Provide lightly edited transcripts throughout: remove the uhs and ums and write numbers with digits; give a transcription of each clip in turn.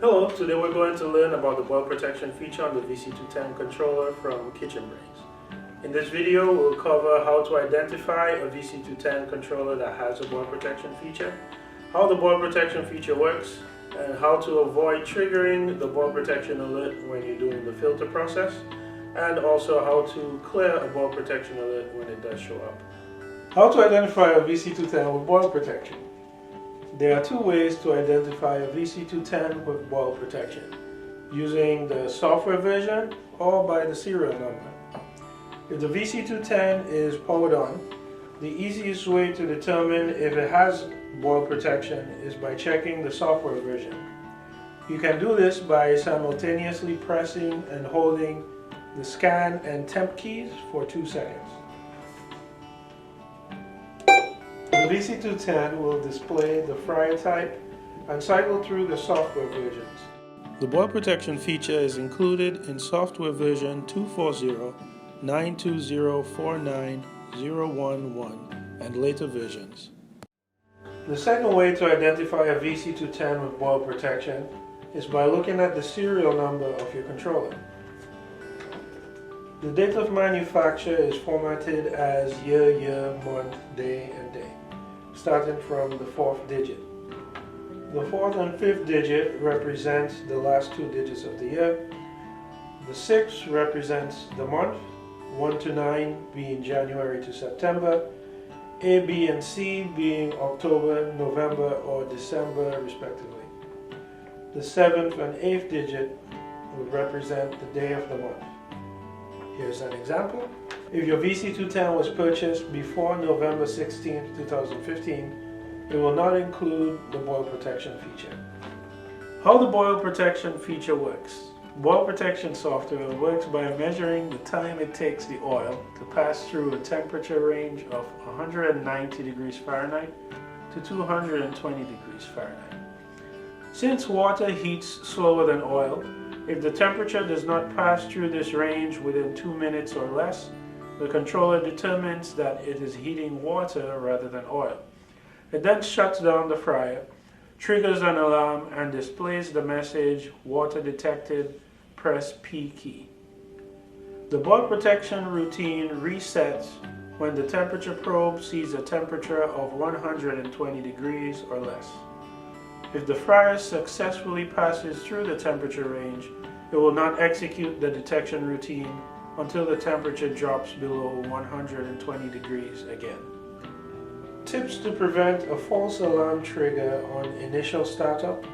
Hello, today we're going to learn about the boil protection feature on the VC-210 controller from Kitchen Brains. In this video, we'll cover how to identify a VC-210 controller that has a boil protection feature, how the boil protection feature works, and how to avoid triggering the boil protection alert when you're doing the filter process, and also how to clear a boil protection alert when it does show up. How to identify a VC-210 with boil protection. There are two ways to identify a VC-210 with boil protection, using the software version or by the serial number. If the VC-210 is powered on, the easiest way to determine if it has boil protection is by checking the software version. You can do this by simultaneously pressing and holding the scan and temp keys for 2 seconds. The VC-210 will display the fryer type and cycle through the software versions. The boil protection feature is included in software version 240-920-49011 and later versions. The second way to identify a VC-210 with boil protection is by looking at the serial number of your controller. The date of manufacture is formatted as year, month, day, and day, starting from the 4th digit. The 4th and 5th digit represent the last 2 digits of the year. The 6th represents the month, 1 to 9 being January to September, A, B, and C being October, November, or December respectively. The 7th and 8th digit would represent the day of the month. Here's an example. If your VC-210 was purchased before November 16, 2015, it will not include the boil protection feature. How the boil protection feature works. Boil protection software works by measuring the time it takes the oil to pass through a temperature range of 190 degrees Fahrenheit to 220 degrees Fahrenheit. Since water heats slower than oil, if the temperature does not pass through this range within 2 minutes or less, the controller determines that it is heating water rather than oil. It then shuts down the fryer, triggers an alarm, and displays the message, "Water detected, press P key." The boil protection routine resets when the temperature probe sees a temperature of 120 degrees or less. If the fryer successfully passes through the temperature range, it will not execute the detection routine until the temperature drops below 120 degrees again. Tips to prevent a false alarm trigger on initial startup,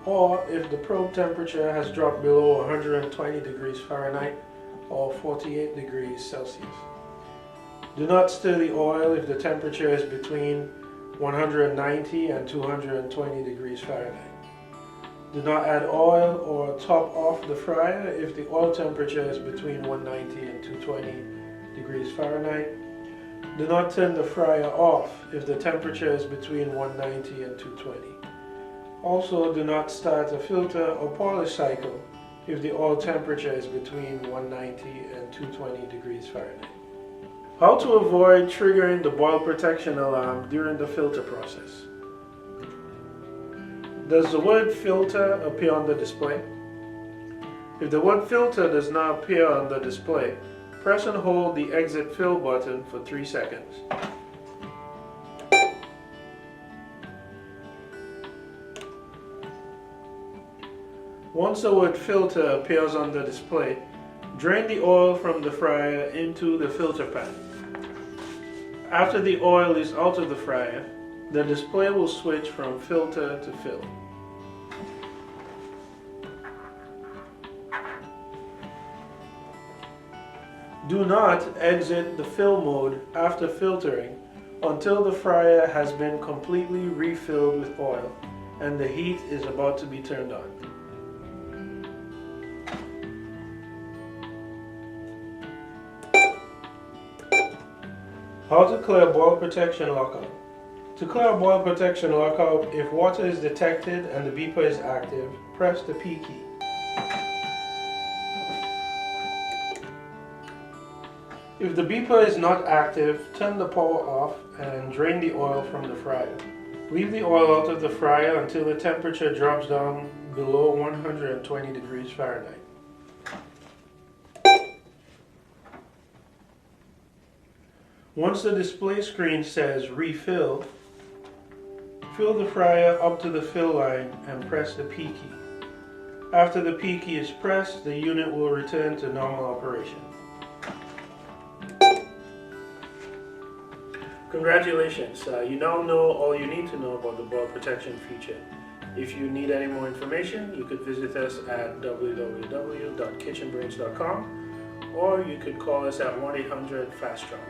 or if the probe temperature has dropped below 120 degrees Fahrenheit or 48 degrees Celsius. Do not stir the oil if the temperature is between 190 and 220 degrees Fahrenheit. Do not add oil or top off the fryer if the oil temperature is between 190 and 220 degrees Fahrenheit. Do not turn the fryer off if the temperature is between 190 and 220. Also, do not start a filter or polish cycle if the oil temperature is between 190 and 220 degrees Fahrenheit. How to avoid triggering the boil protection alarm during the filter process. Does the word filter appear on the display? If the word filter does not appear on the display, press and hold the exit fill button for 3 seconds. Once the word filter appears on the display, drain the oil from the fryer into the filter pan. After the oil is out of the fryer, the display will switch from filter to fill. Do not exit the fill mode after filtering until the fryer has been completely refilled with oil and the heat is about to be turned on. How to clear boil protection lockout. To clear a boil protection lockout, if water is detected and the beeper is active, press the P key. If the beeper is not active, turn the power off and drain the oil from the fryer. Leave the oil out of the fryer until the temperature drops down below 120 degrees Fahrenheit. Once the display screen says refill, fill the fryer up to the fill line and press the P key. After the P key is pressed, the unit will return to normal operation. Congratulations, you now know all you need to know about the boil protection feature. If you need any more information, you could visit us at www.kitchenbrains.com or you could call us at 1-800-FAST-TRON.